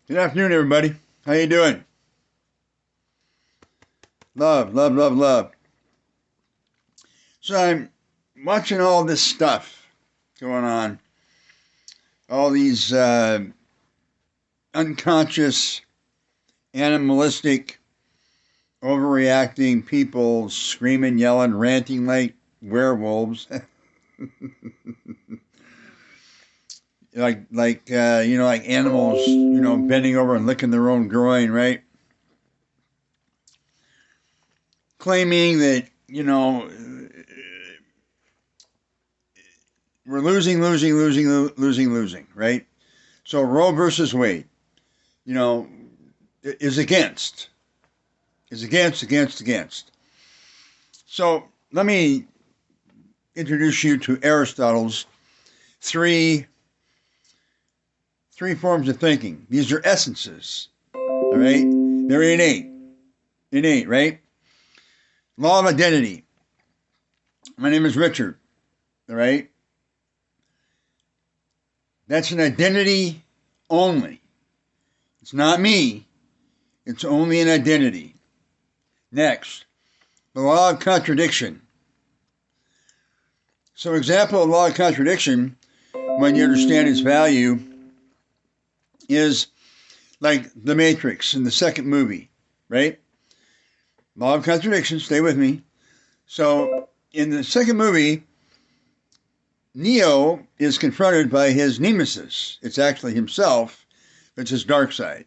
Good afternoon, everybody. How you doing? Love, love, love, love. So I'm watching all this stuff going on, all these unconscious, animalistic, overreacting people screaming, yelling, ranting like werewolves, like animals, bending over and licking their own groin, right? Claiming that we're losing, losing, losing, losing, losing, right? So Roe versus Wade, you know, is against, against. So let me introduce you to Aristotle's three forms of thinking. These are essences, all right? They're innate, right? Law of identity. My name is Richard, all right? That's an identity only. It's not me. It's only an identity. Next, the law of contradiction. So, example of law of contradiction, when you understand its value, is like The Matrix in the second movie, right? Law of contradiction, stay with me. So, in the second movie, Neo is confronted by his nemesis. It's actually himself, it's his dark side.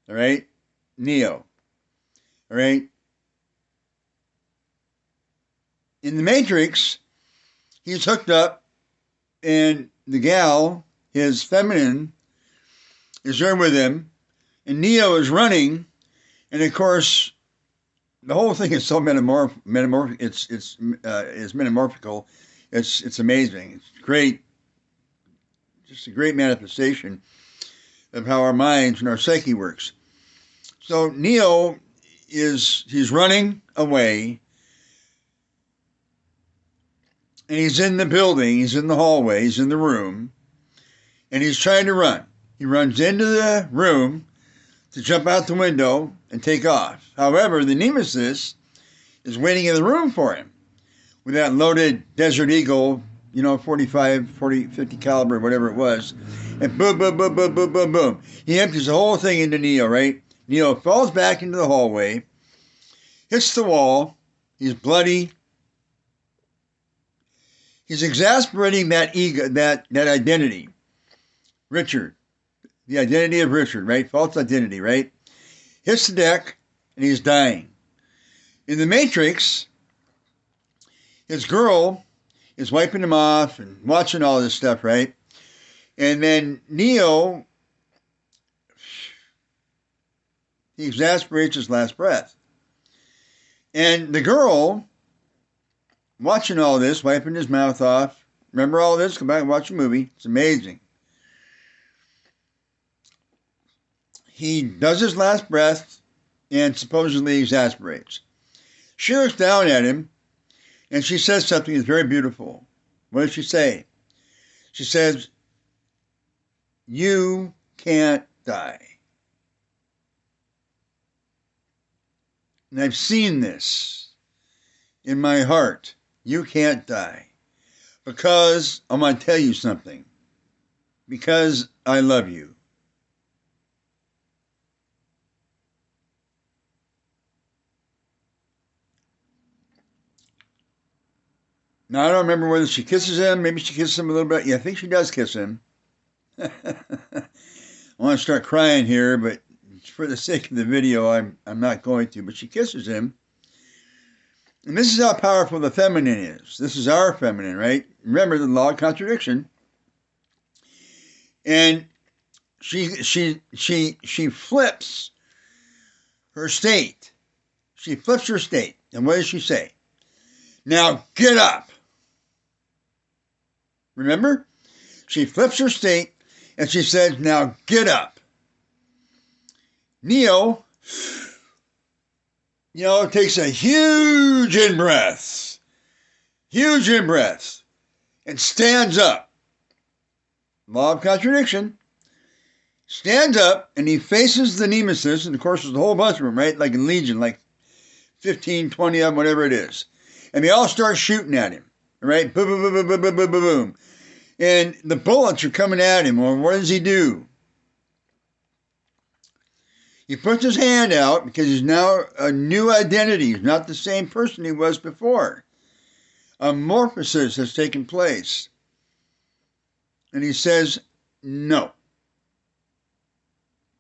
All right? Neo. All right? In the Matrix, he's hooked up, and the gal, his feminine, is there with him, and Neo is running, and of course, the whole thing is so metamorphic. It's metamorphical. It's amazing. It's great, just a great manifestation of how our minds and our psyche works. So Neo he's running away, and he's in the building, he's in the hallway, he's in the room, and he's trying to run. He runs into the room to jump out the window and take off. However, the nemesis is waiting in the room for him with that loaded Desert Eagle, 45, 40, 50 caliber, whatever it was. And boom, boom, boom, boom, boom, boom, boom. He empties the whole thing into Neo, right? Neo falls back into the hallway, hits the wall. He's bloody. He's exasperating that ego, that identity. Richard. The identity of Richard, right? False identity, right? Hits the deck, and he's dying. In the Matrix, his girl is wiping him off and watching all this stuff, right? And then Neo, he exasperates his last breath. And the girl, watching all this, wiping his mouth off. Remember all this? Go back and watch the movie. It's amazing. He does his last breath and supposedly exasperates. She looks down at him and she says something that's very beautiful. What does she say? She says, "You can't die." And I've seen this in my heart. You can't die. Because I'm going to tell you something. Because I love you. Now, I don't remember whether she kisses him. Maybe she kisses him a little bit. Yeah, I think she does kiss him. I want to start crying here, but for the sake of the video, I'm not going to. But she kisses him. And this is how powerful the feminine is. This is our feminine, right? Remember the law of contradiction. And she flips her state. She flips her state. And what does she say? Now get up. Remember? She flips her state and she says, now get up. Neo, takes a huge in-breath, and stands up. Law of contradiction. stands up and he faces the nemesis, and of course there's a whole bunch of them, right? Like in Legion, like 15, 20 of them, whatever it is. And they all start shooting at him, right? Boom, boom, boom, boom, boom, boom, boom, boom. And the bullets are coming at him. Well, what does he do? He puts his hand out because he's now a new identity. He's not the same person he was before. A morphosis has taken place. And he says, no.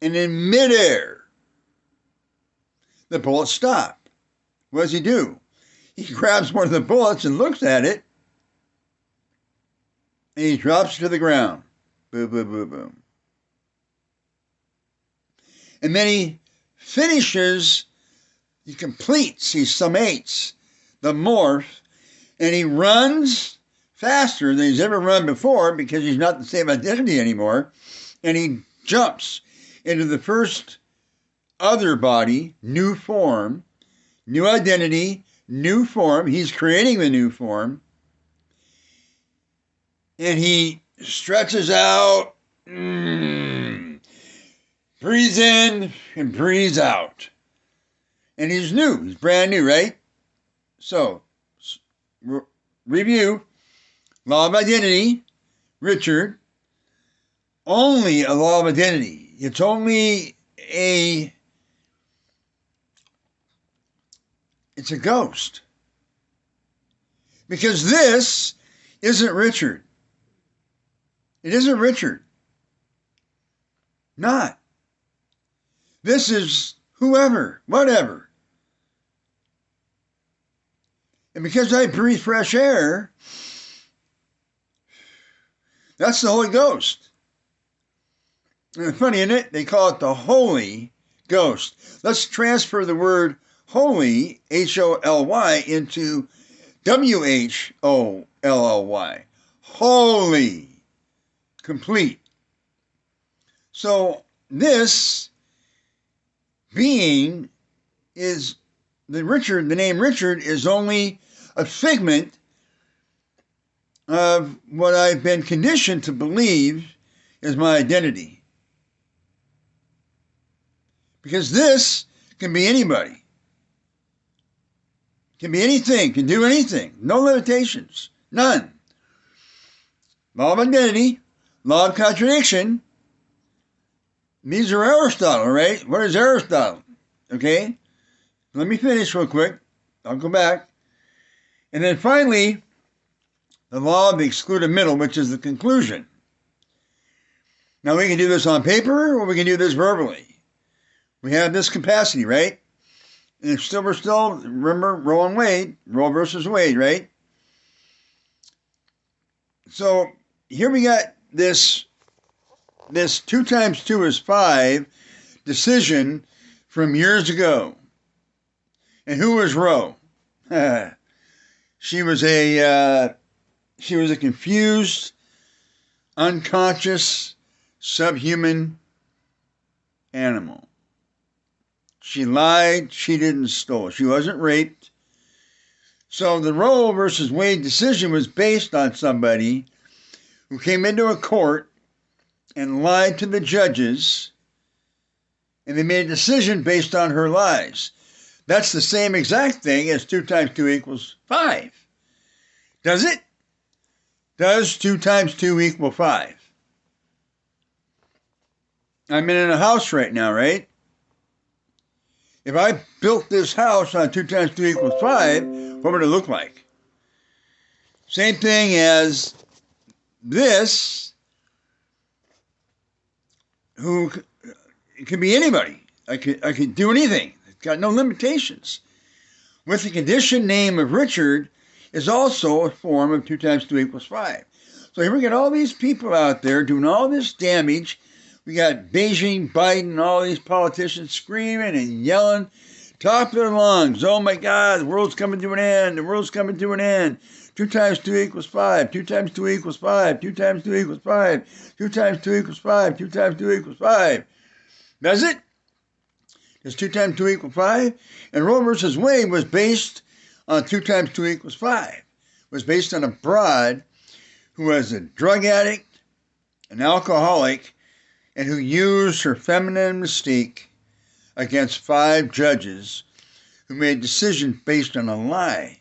And in midair, the bullets stop. What does he do? He grabs one of the bullets and looks at it, and he drops it to the ground. Boom, boom, boom, boom. And then he finishes, he completes, he summates the morph, and he runs faster than he's ever run before because he's not the same identity anymore, and he jumps into the first other body, new form, new identity, new form. He's creating the new form, and he stretches out, breathes in and breathes out. And he's new. He's brand new, right? So, review. Law of identity. Richard. Only a law of identity. It's only it's a ghost. Because this isn't Richard. It isn't Richard. Not. This is whoever, whatever. And because I breathe fresh air, that's the Holy Ghost. And funny, isn't it? They call it the Holy Ghost. Let's transfer the word holy, H-O-L-Y, into W-H-O-L-L-Y. Holy. Complete. So this being is the name Richard is only a figment of what I've been conditioned to believe is my identity. Because this can be anybody. Can be anything, can do anything. No limitations. None. Law of identity, law of contradiction. These are Aristotle, right? What is Aristotle? Okay? Let me finish real quick. I'll go back. And then finally, the law of the excluded middle, which is the conclusion. Now, we can do this on paper, or we can do this verbally. We have this capacity, right? And we're still, remember, Roe and Wade, Roe versus Wade, right? So, here we got this 2 times 2 is 5 decision from years ago. And who was Roe? She was a confused, unconscious, subhuman animal. She lied, cheated, and stole. She wasn't raped. So the Roe versus Wade decision was based on somebody who came into a court and lied to the judges, and they made a decision based on her lies. That's the same exact thing as 2 times 2 equals 5. Does it? Does 2 times 2 equal 5? I'm in a house right now, right? If I built this house on 2 times 2 equals 5, what would it look like? Same thing as this, who it could be anybody. I could do anything. It's got no limitations. With the conditioned name of Richard is also a form of 2 times 2 equals 5. So here we got all these people out there doing all this damage. We got Beijing, Biden, all these politicians screaming and yelling, top of their lungs. Oh my God, the world's coming to an end. The world's coming to an end. 2 times 2 equals 5. 2 times 2 equals 5. 2 times 2 equals 5. 2 times 2 equals 5. 2 times 2 equals 5. Does it? Does 2 times 2 equal 5? And Roe versus Wade was based on 2 times 2 equals 5. It was based on a broad who was a drug addict, an alcoholic, and who used her feminine mystique against 5 judges who made decisions based on a lie.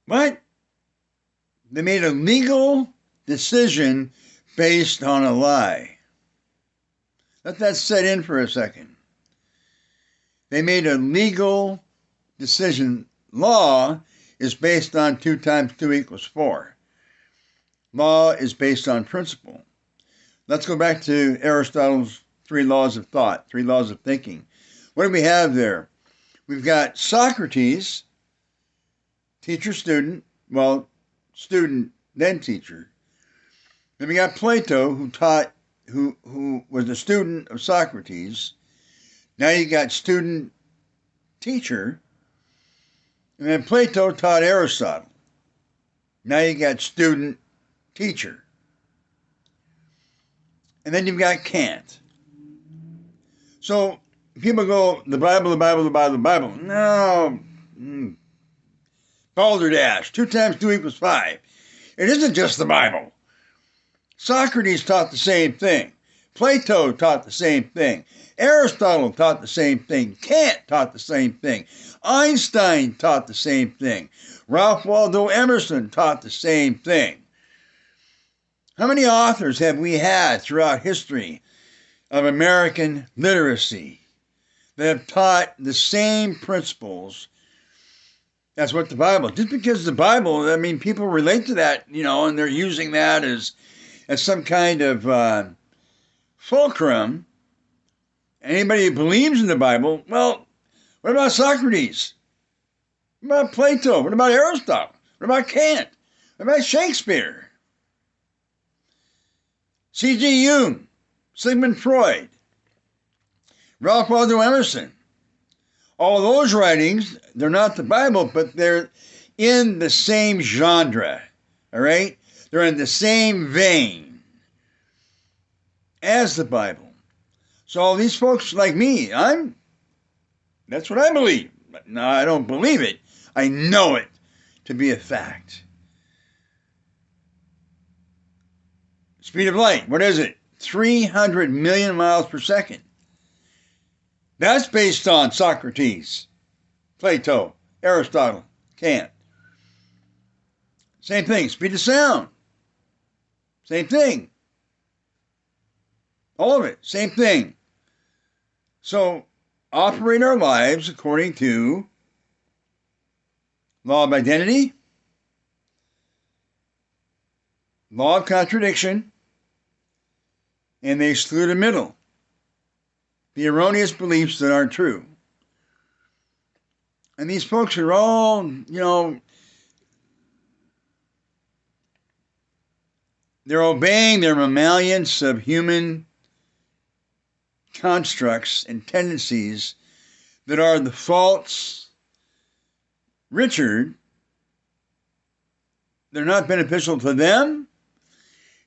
What? They made a legal decision based on a lie. Let that set in for a second. They made a legal decision. Law is based on 2 times 2 equals 4. Law is based on principle. Let's go back to Aristotle's 3 laws of thought, 3 laws of thinking. What do we have there? We've got Socrates, teacher, student, well, student, then teacher. Then we got Plato, who was a student of Socrates. Now you got student, teacher. And then Plato taught Aristotle. Now you got student, teacher. And then you've got Kant. So people go, the Bible, the Bible, the Bible, the Bible. No. Balderdash, 2 times 2 equals 5. It isn't just the Bible. Socrates taught the same thing. Plato taught the same thing. Aristotle taught the same thing. Kant taught the same thing. Einstein taught the same thing. Ralph Waldo Emerson taught the same thing. How many authors have we had throughout history of American literacy that have taught the same principles? That's what the Bible. Just because the Bible, I mean, people relate to that, and they're using that as some kind of fulcrum. Anybody who believes in the Bible, well, what about Socrates? What about Plato? What about Aristotle? What about Kant? What about Shakespeare? C.G. Jung, Sigmund Freud, Ralph Waldo Emerson. All those writings, they're not the Bible, but they're in the same genre, all right? They're in the same vein as the Bible. So all these folks like me, that's what I believe. No, I don't believe it. I know it to be a fact. Speed of light, what is it? 300 million miles per second. That's based on Socrates, Plato, Aristotle, Kant. Same thing, speed of sound. Same thing. All of it, same thing. So, operate our lives according to law of identity, law of contradiction, and they exclude a middle. The erroneous beliefs that aren't true. And these folks are all, they're obeying their mammalians of human constructs and tendencies that are the false Richard. They're not beneficial to them.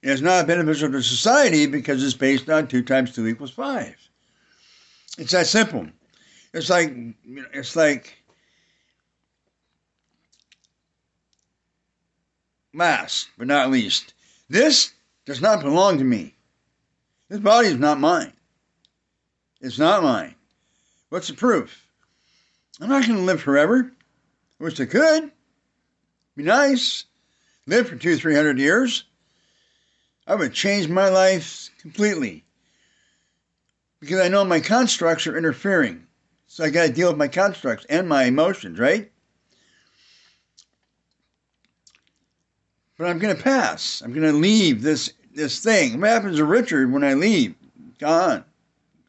It's not beneficial to society because it's based on 2 times 2 equals 5. It's that simple. It's like last but not least, this does not belong to me. This body is not mine. It's not mine. What's the proof? I'm not going to live forever. I wish I could. Be nice. Live for 200-300 years. I would change my life completely. Because I know my constructs are interfering. So I got to deal with my constructs and my emotions, right? But I'm going to pass. I'm going to leave this thing. What happens to Richard when I leave? Gone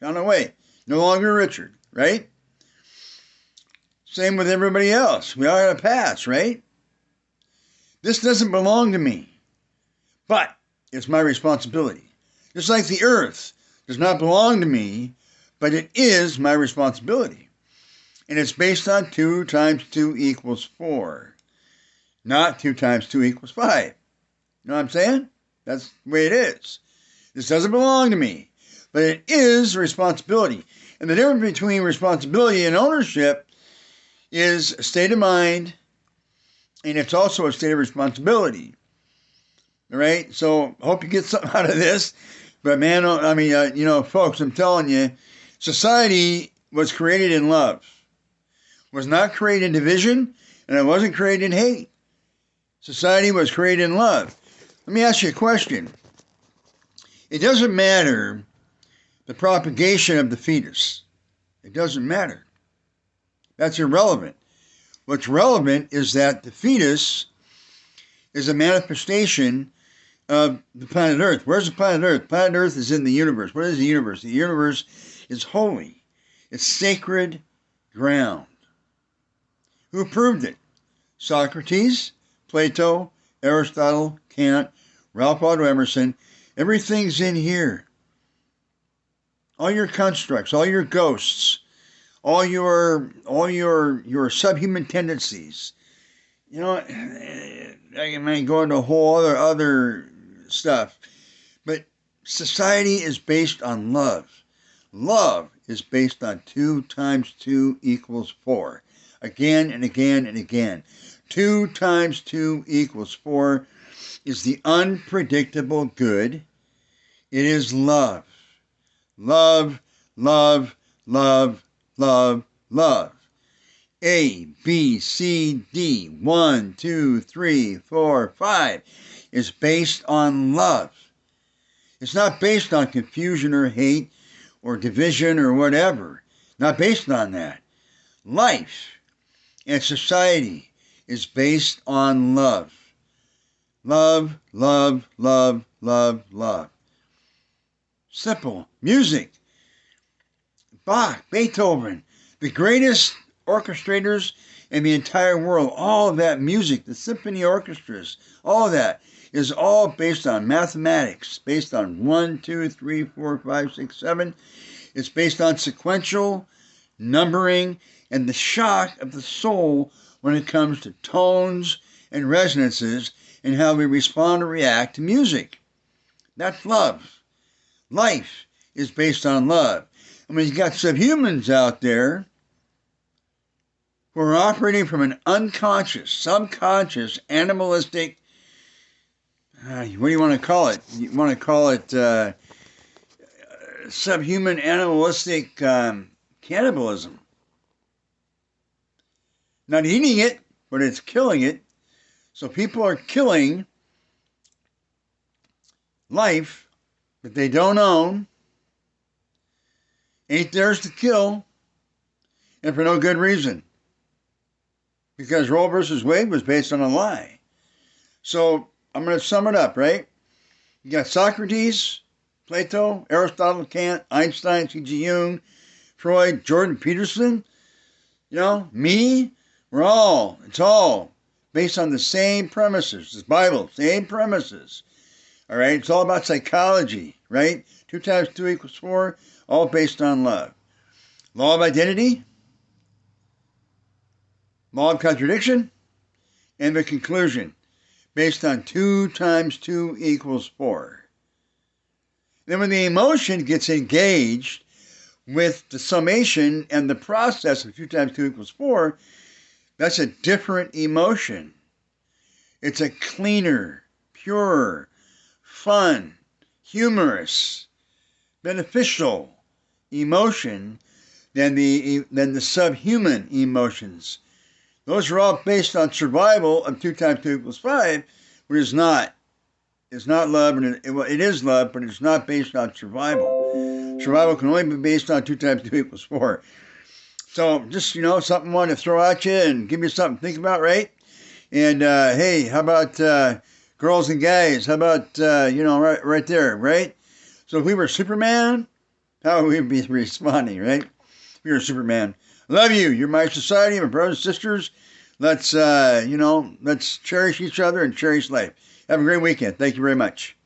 away. No longer Richard, right? Same with everybody else. We all got to pass, right? This doesn't belong to me. But it's my responsibility. Just like the earth does not belong to me, but it is my responsibility. And it's based on 2 times 2 equals 4, not 2 times 2 equals 5. You know what I'm saying? That's the way it is. This doesn't belong to me, but it is responsibility. And the difference between responsibility and ownership is a state of mind, and it's also a state of responsibility. All right? So I hope you get something out of this. But man, I mean, folks, I'm telling you, society was created in love. Was not created in division, and it wasn't created in hate. Society was created in love. Let me ask you a question. It doesn't matter the propagation of the fetus. It doesn't matter. That's irrelevant. What's relevant is that the fetus is a manifestation of the planet Earth. Where's the planet Earth? Planet Earth is in the universe. What is the universe? The universe is holy. It's sacred ground. Who proved it? Socrates, Plato, Aristotle, Kant, Ralph Waldo Emerson. Everything's in here. All your constructs, all your ghosts, all your subhuman tendencies. You know, I might go into a whole other stuff, but society is based on love. Love is based on 2 times 2 equals 4. Again and again and again. 2 times 2 equals 4 is the unpredictable good. It is love. Love, love, love, love, love. A, B, C, D, 1, 2, 3, 4, 5 is based on love. It's not based on confusion or hate or division or whatever. Not based on that. Life and society is based on love. Love, love, love, love, love. Simple. Music. Bach, Beethoven, the greatest orchestrators in the entire world. All of that music, the symphony orchestras, all of that is all based on mathematics, based on 1, 2, 3, 4, 5, 6, 7. It's based on sequential numbering and the shock of the soul when it comes to tones and resonances and how we respond or react to music. That's love. Life is based on love. I mean, you've got subhumans out there who are operating from an unconscious, subconscious, animalistic, what do you want to call it? You want to call it subhuman, animalistic cannibalism. Not eating it, but it's killing it. So people are killing life that they don't own, ain't theirs to kill, and for no good reason. Because Roe versus Wade was based on a lie. So I'm going to sum it up, right? You got Socrates, Plato, Aristotle, Kant, Einstein, C.G. Jung, Freud, Jordan Peterson, me, it's all based on the same premises. The Bible, same premises. All right, it's all about psychology, right? 2 times 2 equals 4, all based on love. Law of identity, law of contradiction, and the conclusion, based on 2 times 2 equals 4. Then when the emotion gets engaged with the summation and the process of 2 times 2 equals 4, that's a different emotion. It's a cleaner, purer, fun, humorous, beneficial emotion than the subhuman emotions. Those are all based on survival of 2 times 2 equals 5, but it's not. It's not love, and it is love, but it's not based on survival. Survival can only be based on 2 times 2 equals 4. So just, something I wanted to throw at you and give you something to think about, right? And, hey, how about girls and guys? How about, right there, right? So if we were Superman, how would we be responding, right? If we were Superman. Love you. You're my society, my brothers and sisters. Let's cherish each other and cherish life. Have a great weekend. Thank you very much.